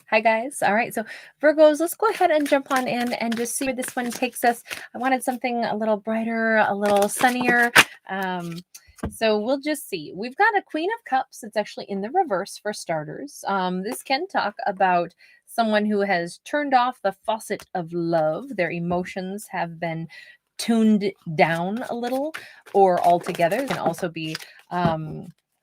Hi, guys. All right. So, Virgos, let's go ahead and jump on in and just see where this one takes us. I wanted something a little brighter, a little sunnier. So, we'll just see. We've got a Queen of Cups. It's actually in the reverse for starters. This can talk about someone who has turned off the faucet of love. Their emotions have been tuned down a little or altogether. It can also be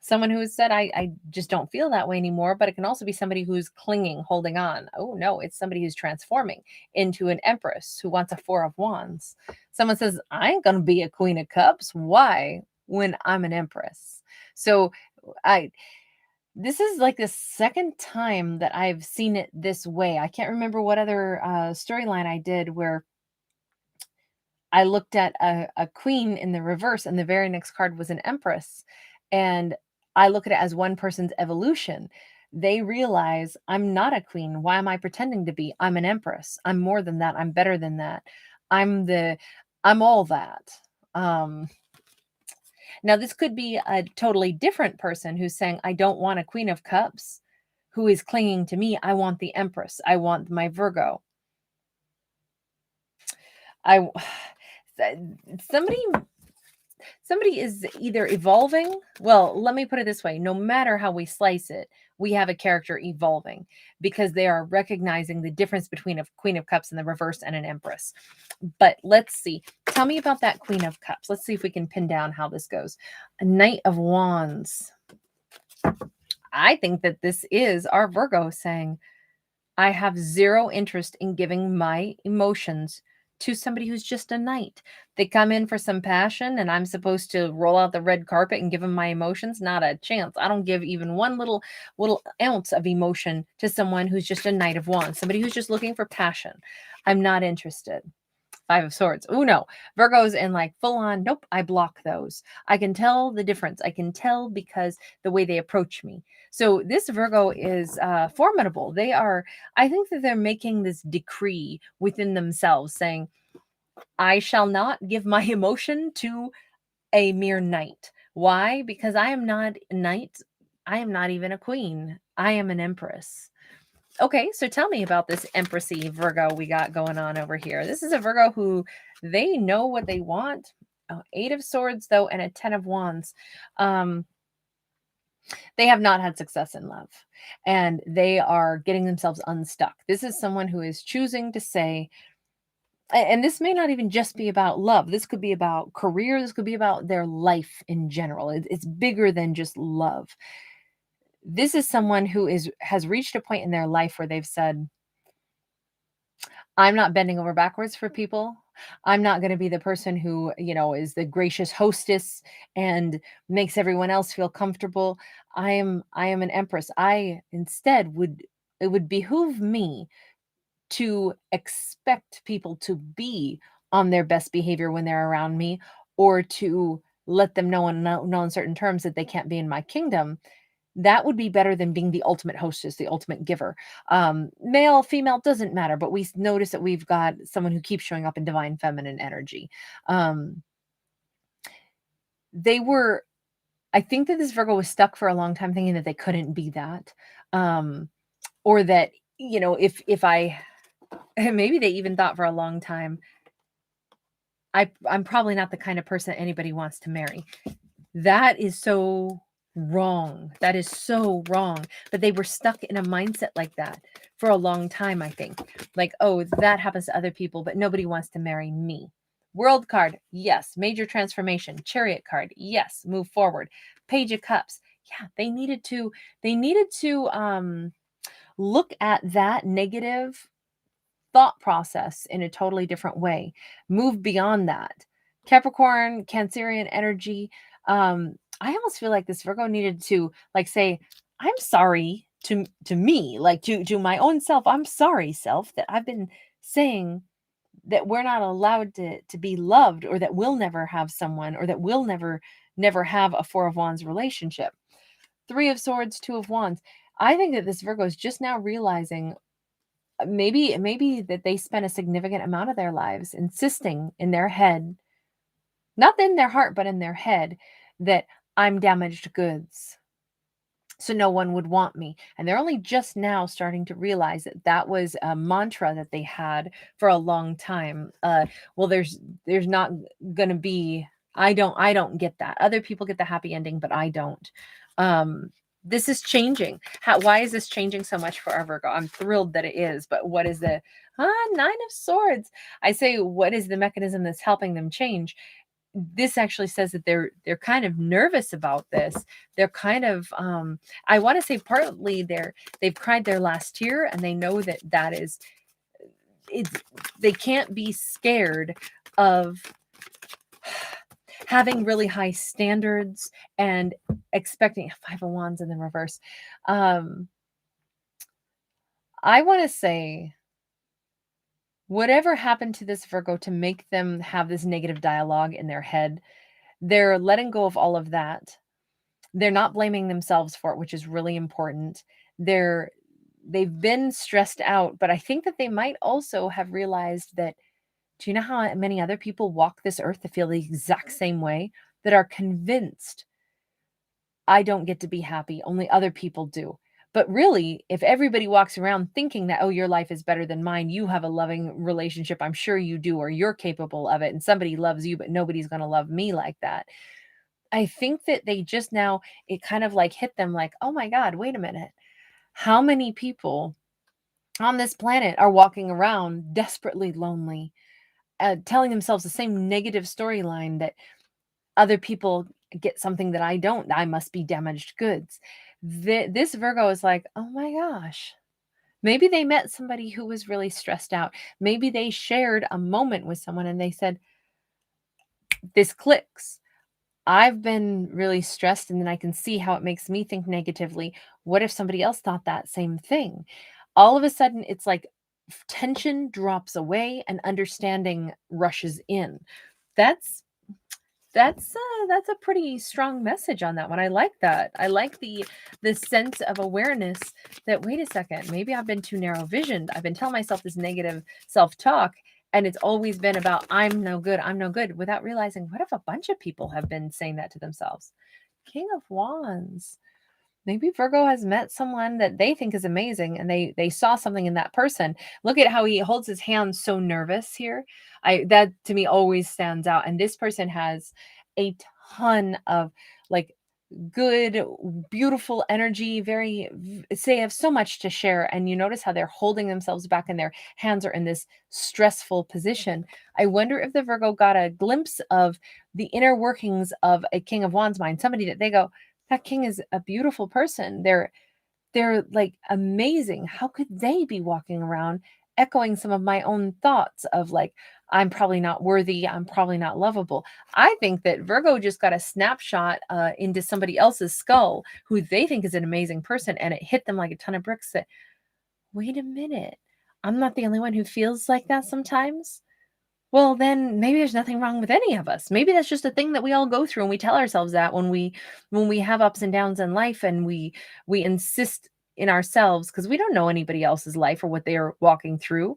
someone who has said, I just don't feel that way anymore, but it can also be somebody who's clinging, holding on. Oh no, it's somebody who's transforming into an Empress who wants a Four of Wands. Someone says, I ain't going to be a Queen of Cups. Why? When I'm an Empress. So this is like the second time that I've seen it this way. I can't remember what other storyline I did where I looked at a queen in the reverse and the very next card was an Empress. And I look at it as one person's evolution. They realize I'm not a queen. Why am I pretending to be? I'm an Empress. I'm more than that. I'm better than that. I'm all that. Now this could be a totally different person who's saying, I don't want a Queen of Cups who is clinging to me. I want the Empress. I want my Virgo. Somebody is either evolving. Well, let me put it this way. No matter how we slice it, we have a character evolving because they are recognizing the difference between a Queen of Cups in the reverse and an Empress. But let's see. Tell me about that Queen of Cups. Let's see if we can pin down how this goes. A Knight of Wands. I think that this is our Virgo saying, I have zero interest in giving my emotions to somebody who's just a knight. They come in for some passion and I'm supposed to roll out the red carpet and give them my emotions. Not a chance. I don't give even one little ounce of emotion to someone who's just a Knight of Wands, somebody who's just looking for passion. I'm not interested. Five of Swords. Oh no, Virgo's in like full on. Nope, I block those. I can tell the difference. I can tell because the way they approach me. So this Virgo is formidable. I think that they're making this decree within themselves saying, I shall not give my emotion to a mere knight. Why? Because I am not a knight. I am not even a queen. I am an Empress. Okay, so tell me about this Empressy Virgo we got going on over here. This is a Virgo who they know what they want. Oh, Eight of Swords, though, and a Ten of Wands. They have not had success in love, and they are getting themselves unstuck. This is someone who is choosing to say, and this may not even just be about love. This could be about career. This could be about their life in general. It's bigger than just love. This is someone who has reached a point in their life where they've said, I'm not bending over backwards for people. I'm not going to be the person who, is the gracious hostess and makes everyone else feel comfortable. I am an Empress. It would behoove me to expect people to be on their best behavior when they're around me, or to let them know in certain terms that they can't be in my kingdom. That would be better than being the ultimate hostess, the ultimate giver. Male, female, doesn't matter, but we notice that we've got someone who keeps showing up in divine feminine energy. I think that this Virgo was stuck for a long time thinking that they couldn't be that. Or that, maybe they even thought for a long time, I'm probably not the kind of person anybody wants to marry. That is so wrong. That is so wrong. But they were stuck in a mindset like that for a long time, I think. Like, oh, that happens to other people, but nobody wants to marry me. World card, yes. Major transformation. Chariot card, yes. Move forward. Page of Cups. Yeah, they needed to look at that negative thought process in a totally different way. Move beyond that. Capricorn, Cancerian energy. I almost feel like this Virgo needed to say, I'm sorry to me, to my own self. I'm sorry, self, that I've been saying that we're not allowed to be loved, or that we'll never have someone, or that we'll never have a Four of Wands relationship. Three of Swords, Two of Wands. I think that this Virgo is just now realizing maybe that they spent a significant amount of their lives insisting in their head, not in their heart, but in their head, that I'm damaged goods. so no one would want me. And they're only just now starting to realize that that was a mantra that they had for a long time. Well, there's not going to be, I don't get that. Other people get the happy ending, but I don't. This is changing. Why is this changing so much for our Virgo? I'm thrilled that it is, but what is the Nine of Swords? I say, what is the mechanism that's helping them change? This actually says that they're kind of nervous about this. They're kind of I want to say partly they've cried their last tear, and they know that that is it's they can't be scared of having really high standards and expecting Five of Wands in the reverse. I want to say whatever happened to this Virgo to make them have this negative dialogue in their head, they're letting go of all of that. They're not blaming themselves for it, which is really important. They've been stressed out, but I think that they might also have realized that, do you know how many other people walk this earth that feel the exact same way, that are convinced I don't get to be happy, only other people do. But really, if everybody walks around thinking that, oh, your life is better than mine, you have a loving relationship, I'm sure you do, or you're capable of it, and somebody loves you, but nobody's going to love me like that. I think that they just now, it kind of like hit them like, oh my God, wait a minute. How many people on this planet are walking around desperately lonely, telling themselves the same negative storyline that other people get something that I don't. I must be damaged goods. This Virgo is like, oh my gosh. Maybe they met somebody who was really stressed out. Maybe they shared a moment with someone and they said, this clicks. I've been really stressed, and then I can see how it makes me think negatively. What if somebody else thought that same thing? All of a sudden, it's like tension drops away and understanding rushes in. That's that's a pretty strong message on that one. I like that. I like the sense of awareness that, wait a second, maybe I've been too narrow visioned. I've been telling myself this negative self-talk, and it's always been about I'm no good, without realizing, what if a bunch of people have been saying that to themselves? King of Wands. Maybe Virgo has met someone that they think is amazing, and they saw something in that person. Look at how he holds his hands so nervous here. That to me always stands out. And this person has a ton of like good, beautiful energy, say have so much to share. And you notice how they're holding themselves back and their hands are in this stressful position. I wonder if the Virgo got a glimpse of the inner workings of a King of Wands mind, somebody that they go, that king is a beautiful person. They're like amazing. How could they be walking around echoing some of my own thoughts of like, I'm probably not worthy, I'm probably not lovable? I think that Virgo just got a snapshot into somebody else's skull who they think is an amazing person, and it hit them like a ton of bricks that, wait a minute, I'm not the only one who feels like that sometimes. Well, then maybe there's nothing wrong with any of us. Maybe that's just a thing that we all go through, and we tell ourselves that when we have ups and downs in life, and we insist in ourselves because we don't know anybody else's life or what they are walking through.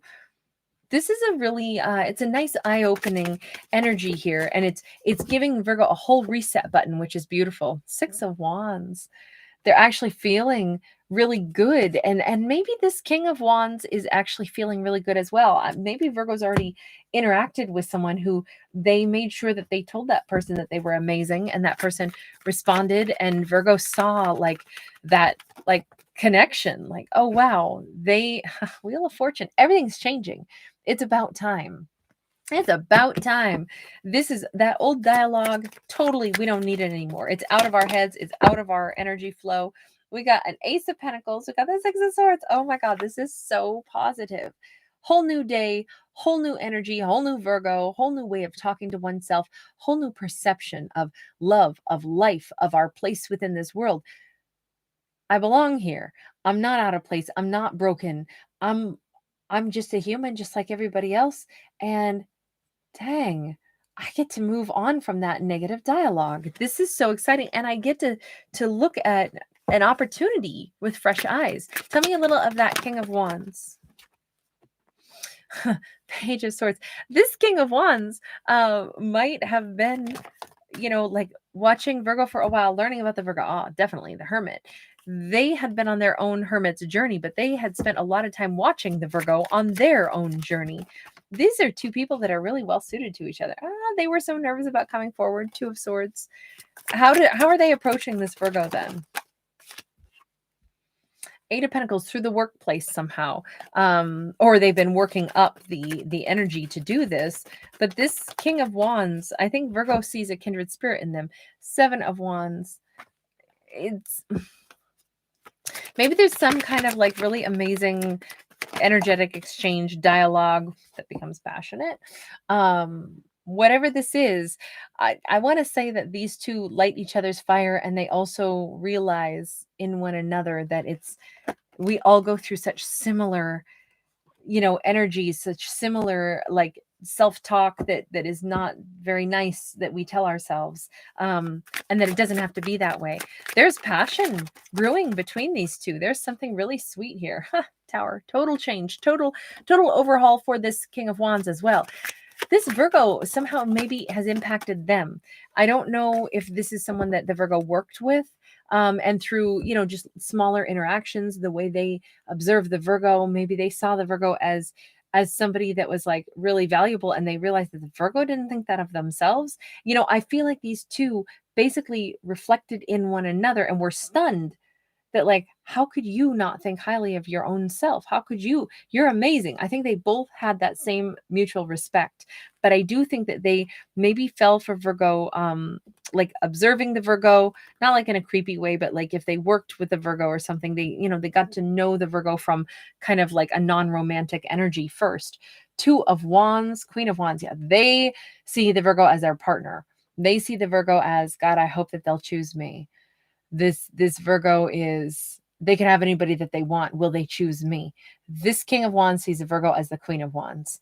This is a really it's a nice eye-opening energy here, and it's giving Virgo a whole reset button, which is beautiful. Six of Wands. They're actually feeling really good, and maybe this King of Wands is actually feeling really good as well. Maybe Virgo's already interacted with someone who they made sure that they told that person that they were amazing, and that person responded, and Virgo saw like that like connection, like, oh wow, they Wheel of Fortune, everything's changing. It's about time. It's about time. This is that old dialogue. Totally, we don't need it anymore. It's out of our heads. It's out of our energy flow. We got an Ace of Pentacles. We got the Six of Swords. Oh my God, this is so positive. Whole new day, whole new energy, whole new Virgo, whole new way of talking to oneself, whole new perception of love, of life, of our place within this world. I belong here. I'm not out of place. I'm not broken. I'm just a human, just like everybody else. And dang, I get to move on from that negative dialogue. This is so exciting. And I get to look at an opportunity with fresh eyes. Tell me a little of that King of Wands. Page of Swords. This King of Wands might have been, like watching Virgo for a while, learning about the Virgo. Oh, definitely the Hermit. They had been on their own hermit's journey, but they had spent a lot of time watching the Virgo on their own journey. These are two people that are really well suited to each other. They were so nervous about coming forward. Two of Swords. How are they approaching this Virgo then? Eight of Pentacles, through the workplace somehow, or they've been working up the energy to do this. But this King of Wands, I think Virgo sees a kindred spirit in them. Seven of Wands, it's maybe there's some kind of like really amazing energetic exchange, dialogue that becomes passionate. Whatever this is, I want to say that these two light each other's fire, and they also realize in one another that we all go through such similar, energies, such similar like self-talk that is not very nice that we tell ourselves, and that it doesn't have to be that way. There's passion brewing between these two. There's something really sweet here. Tower, total change, total overhaul for this King of Wands as well. This Virgo somehow maybe has impacted them. I don't know if this is someone that the Virgo worked with, and through, just smaller interactions, the way they observe the Virgo, maybe they saw the Virgo as somebody that was like really valuable, and they realized that the Virgo didn't think that of themselves. I feel like these two basically reflected in one another and were stunned that, like, how could you not think highly of your own self? How could you're amazing. I think they both had that same mutual respect, but I do think that they maybe fell for Virgo, like observing the Virgo, not like in a creepy way, but like if they worked with the Virgo or something, they got to know the Virgo from kind of like a non-romantic energy first. Two of Wands, Queen of Wands, yeah, they see the Virgo as their partner. They see the Virgo as, God, I hope that they'll choose me. This Virgo is, they can have anybody that they want. Will they choose me? This King of Wands sees a Virgo as the Queen of Wands.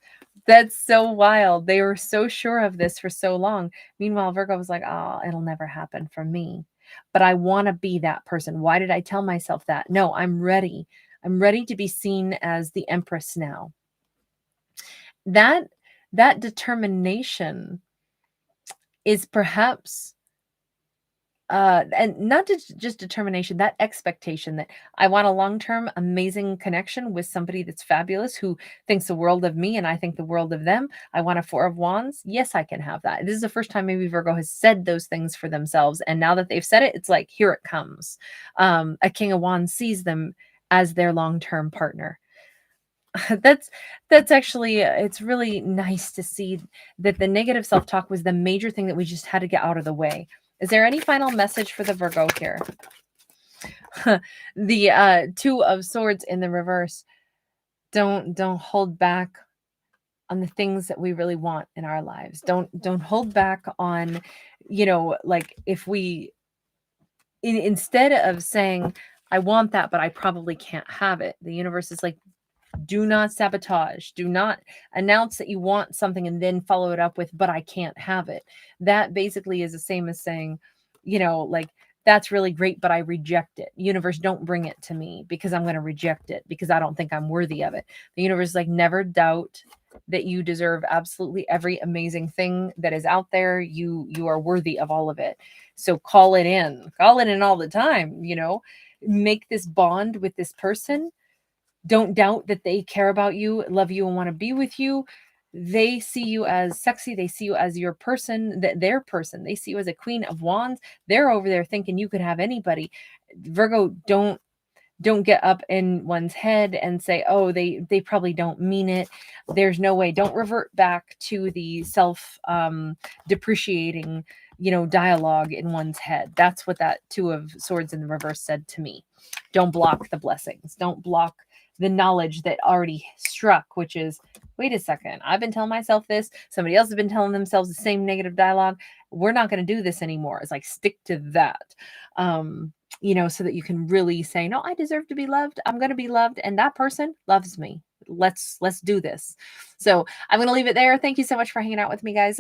That's so wild. They were so sure of this for so long. Meanwhile, Virgo was like, oh, it'll never happen for me. But I want to be that person. Why did I tell myself that? No, I'm ready. I'm ready to be seen as the Empress now. That determination is perhaps and not just determination, that expectation that I want a long-term amazing connection with somebody that's fabulous, who thinks the world of me and I think the world of them. I want a Four of Wands. Yes, I can have that. This is the first time maybe Virgo has said those things for themselves, and now that they've said it, it's like, here it comes. A King of Wands sees them as their long-term partner. That's actually, it's really nice to see that the negative self-talk was the major thing that we just had to get out of the way. Is there any final message for the Virgo here? The Two of Swords in the reverse. Don't hold back on the things that we really want in our lives. Don't hold back on, like if we, instead of saying, I want that, but I probably can't have it. The universe is like, do not sabotage. Do not announce that you want something and then follow it up with, but I can't have it. That basically is the same as saying, like, that's really great, but I reject it. Universe, don't bring it to me because I'm going to reject it because I don't think I'm worthy of it. The universe is like, never doubt that you deserve absolutely every amazing thing that is out there. You are worthy of all of it. So call it in all the time, make this bond with this person. Don't doubt that they care about you, love you, and want to be with you. They see you as sexy. They see you as your person, their person. They see you as a Queen of Wands. They're over there thinking you could have anybody. Virgo, don't get up in one's head and say, oh, they probably don't mean it. There's no way. Don't revert back to the self depreciating, dialogue in one's head. That's what that Two of Swords in the reverse said to me. Don't block the blessings. Don't block the knowledge that already struck, which is, wait a second, I've been telling myself this. Somebody else has been telling themselves the same negative dialogue. We're not going to do this anymore. It's like, stick to that. So that you can really say, no, I deserve to be loved. I'm going to be loved. And that person loves me. Let's do this. So I'm going to leave it there. Thank you so much for hanging out with me, guys.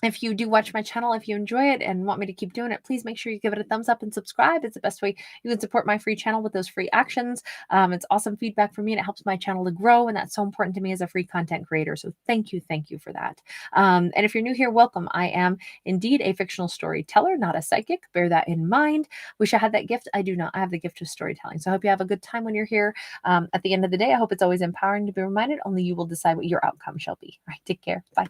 If you do watch my channel, if you enjoy it and want me to keep doing it, please make sure you give it a thumbs up and subscribe. It's the best way you can support my free channel with those free actions. It's awesome feedback for me and it helps my channel to grow. And that's so important to me as a free content creator. So thank you for that. And if you're new here, welcome. I am indeed a fictional storyteller, not a psychic. Bear that in mind. Wish I had that gift. I do not. I have the gift of storytelling. So I hope you have a good time when you're here. At the end of the day, I hope it's always empowering to be reminded only you will decide what your outcome shall be. All right, take care. Bye.